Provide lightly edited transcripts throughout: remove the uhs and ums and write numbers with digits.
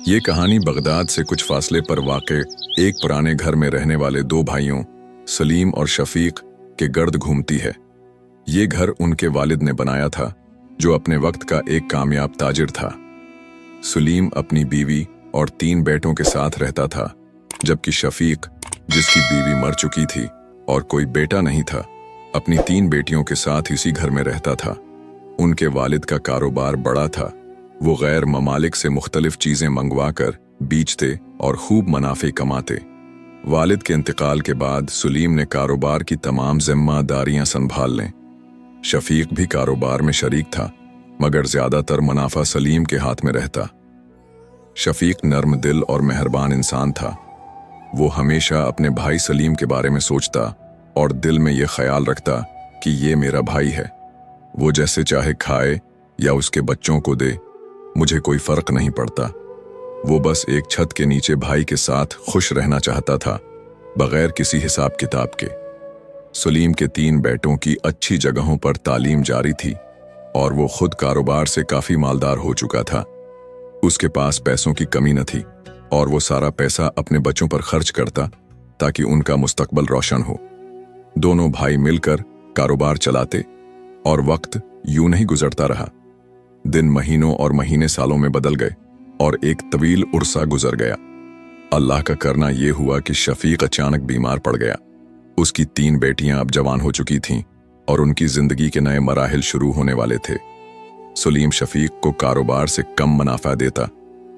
ये कहानी बगदाद से कुछ फासले पर वाक़े एक पुराने घर में रहने वाले दो भाइयों सलीम और शफीक के गर्द घूमती है। ये घर उनके वालिद ने बनाया था, जो अपने वक्त का एक कामयाब ताजिर था। सलीम अपनी बीवी और 3 बेटों के साथ रहता था, जबकि शफीक, जिसकी बीवी मर चुकी थी और कोई बेटा नहीं था, अपनी 3 बेटियों के साथ इसी घर में रहता था। उनके वालिद का कारोबार बड़ा था। वो गैर ममालिक से मुख्तलिफ चीजें मंगवा कर बेचते और खूब मुनाफे कमाते। वालिद के इंतकाल के बाद सलीम ने कारोबार की तमाम जिम्मेदारियां संभाल लें। शफीक भी कारोबार में शरीक था, मगर ज्यादातर मुनाफा सलीम के हाथ में रहता। शफीक नर्म दिल और मेहरबान इंसान था। वो हमेशा अपने भाई सलीम के बारे में सोचता और दिल में ये ख्याल रखता कि ये मेरा भाई है, वो जैसे चाहे खाए या उसके बच्चों को दे, मुझे कोई फर्क नहीं पड़ता। वो बस एक छत के नीचे भाई के साथ खुश रहना चाहता था, बगैर किसी हिसाब किताब के। सलीम के 3 बेटों की अच्छी जगहों पर तालीम जारी थी और वो खुद कारोबार से काफी मालदार हो चुका था। उसके पास पैसों की कमी न थी और वो सारा पैसा अपने बच्चों पर खर्च करता ताकि उनका मुस्तकबल रोशन हो। दोनों भाई मिलकर कारोबार चलाते और वक्त यूं नहीं गुजरता रहा। दिन महीनों और महीने सालों में बदल गए और एक तवील उर्सा गुजर गया। अल्लाह का करना यह हुआ कि शफीक अचानक बीमार पड़ गया। उसकी 3 बेटियां अब जवान हो चुकी थीं और उनकी जिंदगी के नए मराहिल शुरू होने वाले थे। सलीम शफीक को कारोबार से कम मुनाफा देता,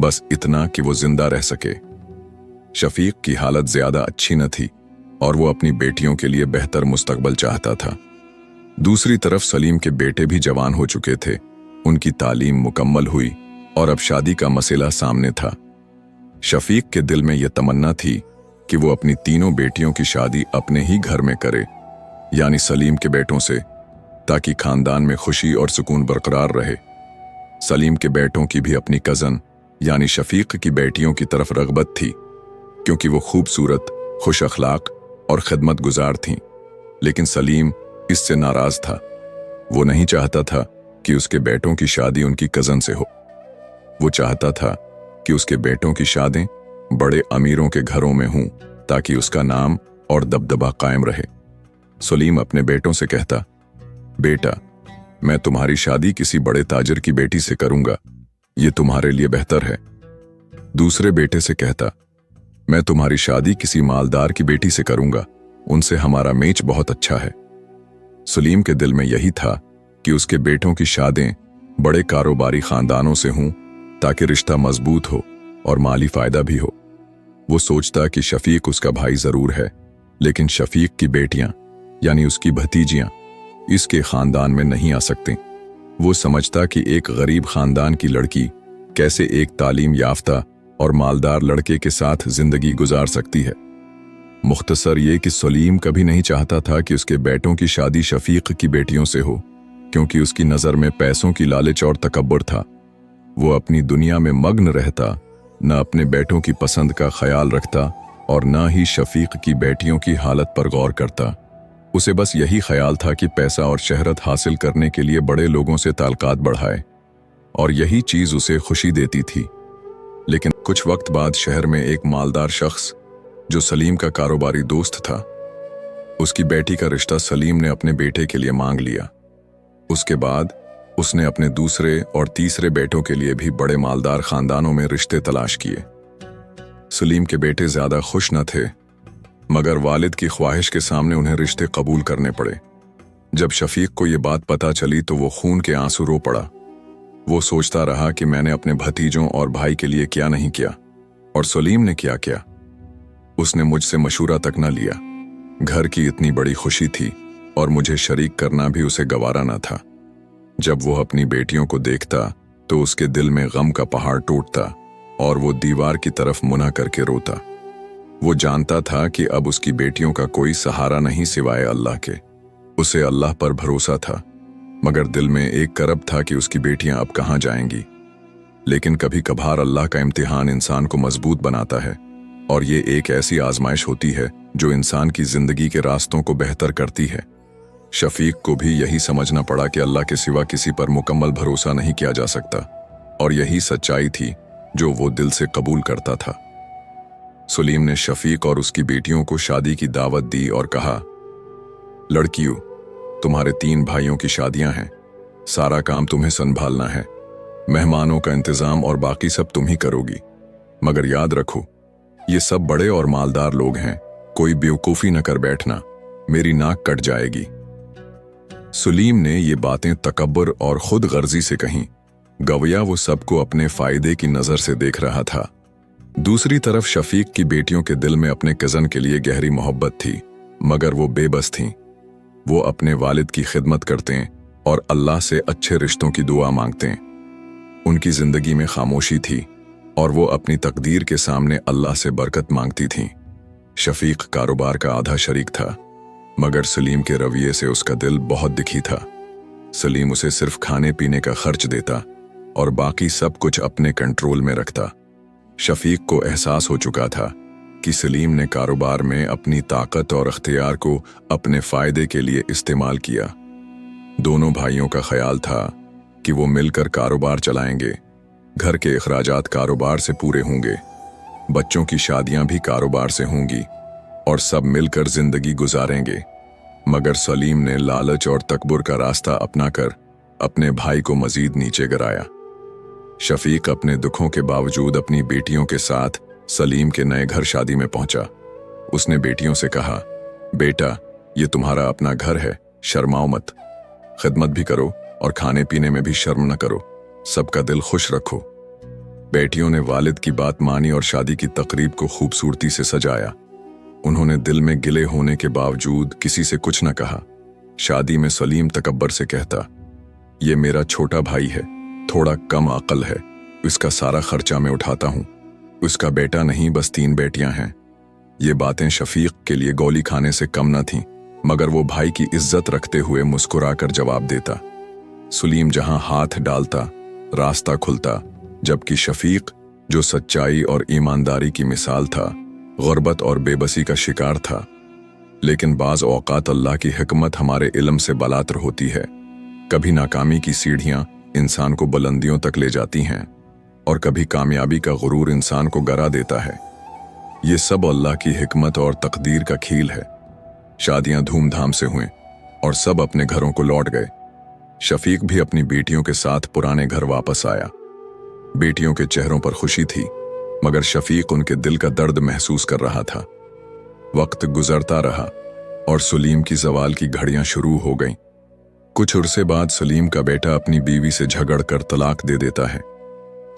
बस इतना कि वो जिंदा रह सके। शफीक की हालत ज्यादा अच्छी न थी और वो अपनी बेटियों के लिए बेहतर मुस्तकबल चाहता था। दूसरी तरफ सलीम के बेटे भी जवान हो चुके थे। उनकी तालीम मुकम्मल हुई और अब शादी का मसला सामने था। शफीक के दिल में यह तमन्ना थी कि वो अपनी 3 बेटियों की शादी अपने ही घर में करे, यानी सलीम के बेटों से, ताकि खानदान में खुशी और सुकून बरकरार रहे। सलीम के बेटों की भी अपनी कजन यानी शफीक की बेटियों की तरफ रगबत थी, क्योंकि वो खूबसूरत, खुश अखलाक और खिदमत गुजार थीं। लेकिन सलीम इससे नाराज था। वो नहीं चाहता था कि उसके बेटों की शादी उनकी कजन से हो। वो चाहता था कि उसके बेटों की शादी बड़े अमीरों के घरों में हों, ताकि उसका नाम और दबदबा कायम रहे। सलीम अपने बेटों से कहता, बेटा, मैं तुम्हारी शादी किसी बड़े ताजिर की बेटी से करूंगा, ये तुम्हारे लिए बेहतर है। दूसरे बेटे से कहता, मैं तुम्हारी शादी किसी मालदार की बेटी से करूंगा, उनसे हमारा मेच बहुत अच्छा है। सलीम के दिल में यही था कि उसके बेटों की शादें बड़े कारोबारी खानदानों से हों, ताकि रिश्ता मजबूत हो और माली फायदा भी हो। वो सोचता कि शफीक उसका भाई जरूर है, लेकिन शफीक की बेटियां यानी उसकी भतीजियां इसके खानदान में नहीं आ सकती। वो समझता कि एक गरीब खानदान की लड़की कैसे एक तालीम याफ्ता और मालदार लड़के के साथ जिंदगी गुजार सकती है। मुख्तसर ये कि सलीम कभी नहीं चाहता था कि उसके बेटों की शादी शफीक की बेटियों से हो, क्योंकि उसकी नजर में पैसों की लालच और तकब्बुर था। वो अपनी दुनिया में मग्न रहता, न अपने बेटों की पसंद का ख्याल रखता और न ही शफीक की बेटियों की हालत पर गौर करता। उसे बस यही ख्याल था कि पैसा और शहरत हासिल करने के लिए बड़े लोगों से ताल्लुकात बढ़ाए, और यही चीज उसे खुशी देती थी। लेकिन कुछ वक्त बाद शहर में एक मालदार शख्स, जो सलीम का कारोबारी दोस्त था, उसकी बेटी का रिश्ता सलीम ने अपने बेटे के लिए मांग लिया। उसके बाद उसने अपने दूसरे और तीसरे बेटों के लिए भी बड़े मालदार खानदानों में रिश्ते तलाश किए। सलीम के बेटे ज्यादा खुश न थे, मगर वालिद की ख्वाहिश के सामने उन्हें रिश्ते कबूल करने पड़े। जब शफीक को यह बात पता चली तो वो खून के आंसू रो पड़ा। वो सोचता रहा कि मैंने अपने भतीजों और भाई के लिए क्या नहीं किया, और सलीम ने क्या किया। उसने मुझसे मशूरा तक न लिया। घर की इतनी बड़ी खुशी थी और मुझे शरीक करना भी उसे गवारा न था। जब वो अपनी बेटियों को देखता तो उसके दिल में गम का पहाड़ टूटता और वो दीवार की तरफ मुंह करके रोता। वो जानता था कि अब उसकी बेटियों का कोई सहारा नहीं सिवाय अल्लाह के। उसे अल्लाह पर भरोसा था, मगर दिल में एक करब था कि उसकी बेटियां अब कहाँ जाएंगी। लेकिन कभी कभार अल्लाह का इम्तिहान इंसान को मजबूत बनाता है, और ये एक ऐसी आजमाइश होती है जो इंसान की जिंदगी के रास्तों को बेहतर करती है। शफीक को भी यही समझना पड़ा कि अल्लाह के सिवा किसी पर मुकम्मल भरोसा नहीं किया जा सकता, और यही सच्चाई थी जो वो दिल से कबूल करता था। सलीम ने शफीक और उसकी बेटियों को शादी की दावत दी और कहा, लड़कियों, तुम्हारे 3 भाइयों की शादियां हैं, सारा काम तुम्हें संभालना है, मेहमानों का इंतजाम और बाकी सब तुम ही करोगी। मगर याद रखो, ये सब बड़े और मालदार लोग हैं, कोई बेवकूफी न कर बैठना, मेरी नाक कट जाएगी। सलीम ने ये बातें तकब्बुर और खुद गर्जी से कहीं। गवैया वो सबको अपने फायदे की नजर से देख रहा था। दूसरी तरफ शफीक की बेटियों के दिल में अपने कजन के लिए गहरी मोहब्बत थी, मगर वो बेबस थीं। वो अपने वालिद की खिदमत करते और अल्लाह से अच्छे रिश्तों की दुआ मांगते। उनकी जिंदगी में खामोशी थी और वो अपनी तकदीर के सामने अल्लाह से बरकत मांगती थीं। शफीक कारोबार का आधा शरीक था, मगर सलीम के रवैये से उसका दिल बहुत दुखी था। सलीम उसे सिर्फ खाने पीने का खर्च देता और बाकी सब कुछ अपने कंट्रोल में रखता। शफीक को एहसास हो चुका था कि सलीम ने कारोबार में अपनी ताकत और अख्तियार को अपने फायदे के लिए इस्तेमाल किया। दोनों भाइयों का ख्याल था कि वो मिलकर कारोबार चलाएंगे, घर के अखराजात कारोबार से पूरे होंगे, बच्चों की शादियां भी कारोबार से होंगी और सब मिलकर जिंदगी गुजारेंगे। मगर सलीम ने लालच और तकब्बुर का रास्ता अपनाकर अपने भाई को मजीद नीचे गिराया। शफीक अपने दुखों के बावजूद अपनी बेटियों के साथ सलीम के नए घर शादी में पहुंचा। उसने बेटियों से कहा, बेटा, ये तुम्हारा अपना घर है, शर्माओ मत, खिदमत भी करो और खाने पीने में भी शर्म न करो, सबका दिल खुश रखो। बेटियों ने वालिद की बात मानी और शादी की तकरीब को खूबसूरती से सजाया। उन्होंने दिल में गिले होने के बावजूद किसी से कुछ न कहा। शादी में सलीम तकब्बर से कहता, ये मेरा छोटा भाई है, थोड़ा कम अक्ल है, इसका सारा खर्चा मैं उठाता हूँ, उसका बेटा नहीं बस 3 बेटियां हैं। ये बातें शफीक के लिए गोली खाने से कम न थीं, मगर वो भाई की इज्जत रखते हुए मुस्कुराकर जवाब देता। सलीम जहां हाथ डालता रास्ता खुलता, जबकि शफीक, जो सच्चाई और ईमानदारी की मिसाल था, गुर्बत और बेबसी का शिकार था। लेकिन बाज औकात अल्लाह की हिकमत हमारे इल्म से बलातर होती है। कभी नाकामी की सीढ़ियां इंसान को बुलंदियों तक ले जाती हैं और कभी कामयाबी का गुरूर इंसान को गिरा देता है। ये सब अल्लाह की हिकमत और तकदीर का खेल है। शादियां धूमधाम से हुई और सब अपने घरों को लौट गए। शफीक भी अपनी बेटियों के साथ पुराने घर वापस आया। बेटियों के चेहरों पर खुशी थी, मगर शफीक उनके दिल का दर्द महसूस कर रहा था। वक्त गुजरता रहा और सलीम की ज़वाल की घड़ियां शुरू हो गईं। कुछ अरसे बाद सलीम का बेटा अपनी बीवी से झगड़ कर तलाक दे देता है।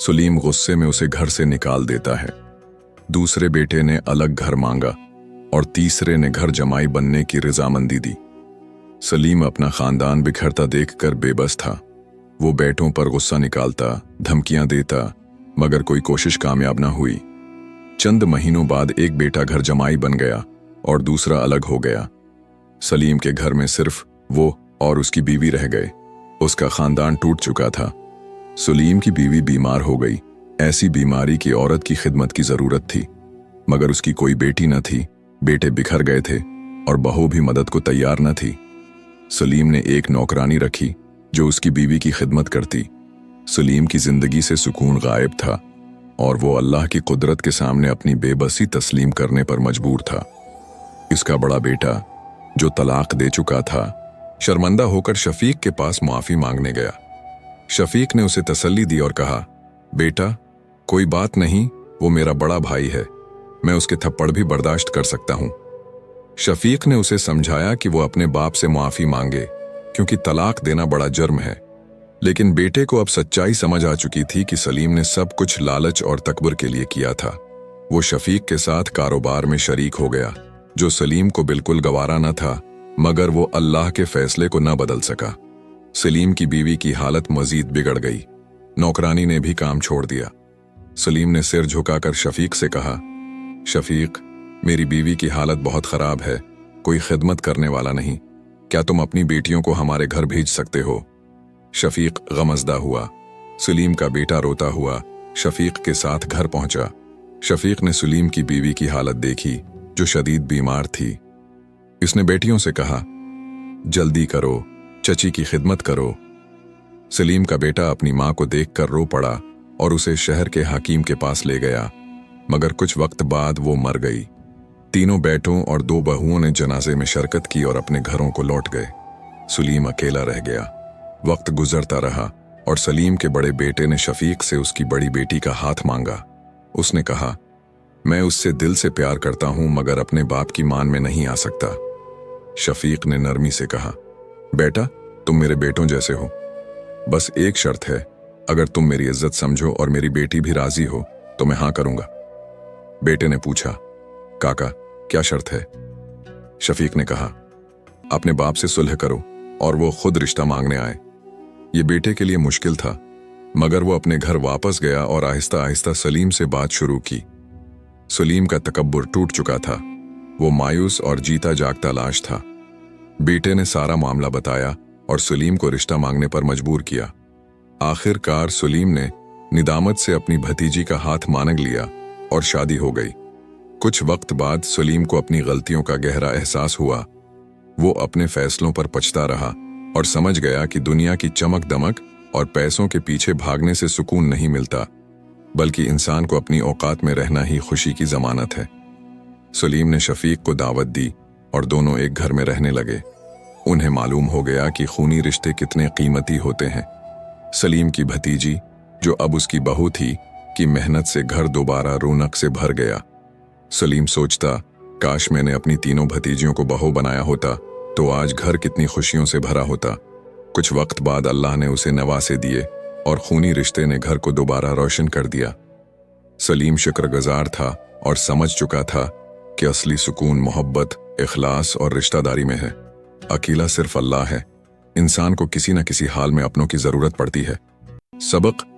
सलीम गुस्से में उसे घर से निकाल देता है। दूसरे बेटे ने अलग घर मांगा और तीसरे ने घर जमाई बनने की रजामंदी दी। सलीम अपना खानदान बिखरता देखकर बेबस था। वो बेटों पर गुस्सा निकालता, धमकियां देता, मगर कोई कोशिश कामयाब ना हुई। चंद महीनों बाद एक बेटा घर जमाई बन गया और दूसरा अलग हो गया। सलीम के घर में सिर्फ वो और उसकी बीवी रह गए। उसका खानदान टूट चुका था। सलीम की बीवी बीमार हो गई। ऐसी बीमारी की औरत की खिदमत की जरूरत थी, मगर उसकी कोई बेटी न थी। बेटे बिखर गए थे और बहू भी मदद को तैयार न थी। सलीम ने एक नौकरानी रखी जो उसकी बीवी की खिदमत करती। सलीम की जिंदगी से सुकून गायब था और वो अल्लाह की कुदरत के सामने अपनी बेबसी तस्लीम करने पर मजबूर था। इसका बड़ा बेटा, जो तलाक दे चुका था, शर्मिंदा होकर शफीक के पास माफी मांगने गया। शफीक ने उसे तसल्ली दी और कहा, बेटा, कोई बात नहीं, वो मेरा बड़ा भाई है, मैं उसके थप्पड़ भी बर्दाश्त कर सकता हूं। शफीक ने उसे समझाया कि वो अपने बाप से माफी मांगे, क्योंकि तलाक देना बड़ा जुर्म है। लेकिन बेटे को अब सच्चाई समझ आ चुकी थी कि सलीम ने सब कुछ लालच और तकबर के लिए किया था। वो शफीक के साथ कारोबार में शरीक हो गया, जो सलीम को बिल्कुल गवारा न था, मगर वो अल्लाह के फैसले को न बदल सका। सलीम की बीवी की हालत मजीद बिगड़ गई। नौकरानी ने भी काम छोड़ दिया। सलीम ने सिर झुकाकर शफीक से कहा, शफीक, मेरी बीवी की हालत बहुत खराब है, कोई खिदमत करने वाला नहीं, क्या तुम अपनी बेटियों को हमारे घर भेज सकते हो? शफीक गमज़दा हुआ। सलीम का बेटा रोता हुआ शफीक के साथ घर पहुंचा। शफीक ने सलीम की बीवी की हालत देखी, जो शदीद बीमार थी। इसने बेटियों से कहा, जल्दी करो, चची की खिदमत करो। सलीम का बेटा अपनी मां को देखकर रो पड़ा और उसे शहर के हाकिम के पास ले गया, मगर कुछ वक्त बाद वो मर गई। तीनों बेटों और 2 बहुओं ने जनाजे में शिरकत की और अपने घरों को लौट गए। सलीम अकेला रह गया। वक्त गुजरता रहा और सलीम के बड़े बेटे ने शफीक से उसकी बड़ी बेटी का हाथ मांगा। उसने कहा, मैं उससे दिल से प्यार करता हूं, मगर अपने बाप की मान में नहीं आ सकता। शफीक ने नरमी से कहा, बेटा, तुम मेरे बेटों जैसे हो, बस एक शर्त है, अगर तुम मेरी इज्जत समझो और मेरी बेटी भी राजी हो तो मैं हाँ करूंगा। बेटे ने पूछा, काका, क्या शर्त है? शफीक ने कहा, अपने बाप से सुलह करो और वो खुद रिश्ता मांगने आए। ये बेटे के लिए मुश्किल था, मगर वो अपने घर वापस गया और आहिस्ता आहिस्ता सलीम से बात शुरू की। सलीम का तकब्बुर टूट चुका था। वो मायूस और जीता जागता लाश था। बेटे ने सारा मामला बताया और सलीम को रिश्ता मांगने पर मजबूर किया। आखिरकार सलीम ने निदामत से अपनी भतीजी का हाथ मांग लिया और शादी हो गई। कुछ वक्त बाद सलीम को अपनी गलतियों का गहरा एहसास हुआ। वो अपने फैसलों पर पछता रहा और समझ गया कि दुनिया की चमक दमक और पैसों के पीछे भागने से सुकून नहीं मिलता, बल्कि इंसान को अपनी औकात में रहना ही खुशी की जमानत है। सलीम ने शफीक को दावत दी और दोनों एक घर में रहने लगे। उन्हें मालूम हो गया कि खूनी रिश्ते कितने कीमती होते हैं। सलीम की भतीजी, जो अब उसकी बहू थी, की मेहनत से घर दोबारा रौनक से भर गया। सलीम सोचता, काश मैंने अपनी तीनों भतीजियों को बहू बनाया होता तो आज घर कितनी खुशियों से भरा होता। कुछ वक्त बाद अल्लाह ने उसे नवासे दिए और खूनी रिश्ते ने घर को दोबारा रोशन कर दिया। सलीम शुक्रगुजार था और समझ चुका था कि असली सुकून मोहब्बत, इखलास और रिश्तेदारी में है। अकेला सिर्फ अल्लाह है। इंसान को किसी न किसी हाल में अपनों की जरूरत पड़ती है। सबक: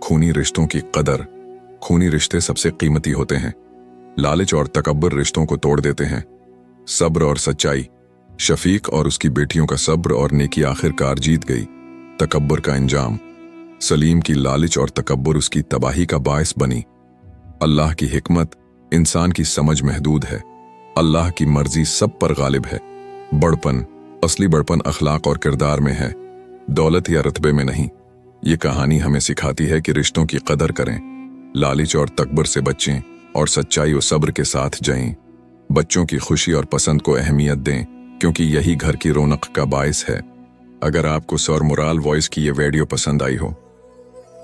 खूनी रिश्तों की कदर। खूनी रिश्ते सबसे कीमती होते हैं। लालच और तकब्बुर रिश्तों को तोड़ देते हैं। सब्र और सच्चाई। शफीक और उसकी बेटियों का सब्र और नेकी आखिरकार जीत गई। तकब्बुर का अंजाम। सलीम की लालच और तकब्बुर उसकी तबाही का बायस बनी। अल्लाह की हिकमत। इंसान की समझ महदूद है। अल्लाह की मर्जी सब पर गालिब है। बड़पन, असली बड़पन अखलाक और किरदार में है, दौलत या रुतबे में नहीं। ये कहानी हमें सिखाती है कि रिश्तों की कदर करें, लालच और तकब्बुर से बचें और सच्चाई और सब्र के साथ जाएं। बच्चों की खुशी और पसंद को अहमियत दें, क्योंकि यही घर की रौनक का बायस है। अगर आपको सर मुराल वॉइस की ये वीडियो पसंद आई हो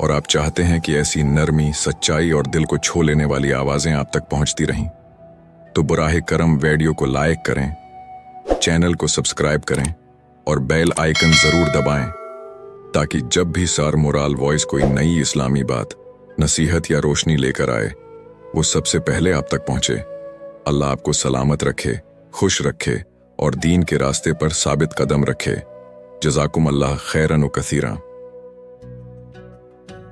और आप चाहते हैं कि ऐसी नरमी, सच्चाई और दिल को छू लेने वाली आवाज़ें आप तक पहुंचती रहें, तो बुराहे करम वीडियो को लाइक करें, चैनल को सब्सक्राइब करें और बेल आइकन ज़रूर दबाएं, ताकि जब भी सर मुराल वॉइस कोई नई इस्लामी बात, नसीहत या रोशनी लेकर आए, वो सबसे पहले आप तक पहुंचे। अल्लाह आपको सलामत रखे, खुश रखे और दीन के रास्ते पर साबित कदम रखे। जज़ाकुम अल्लाह खैरन व कसीरा।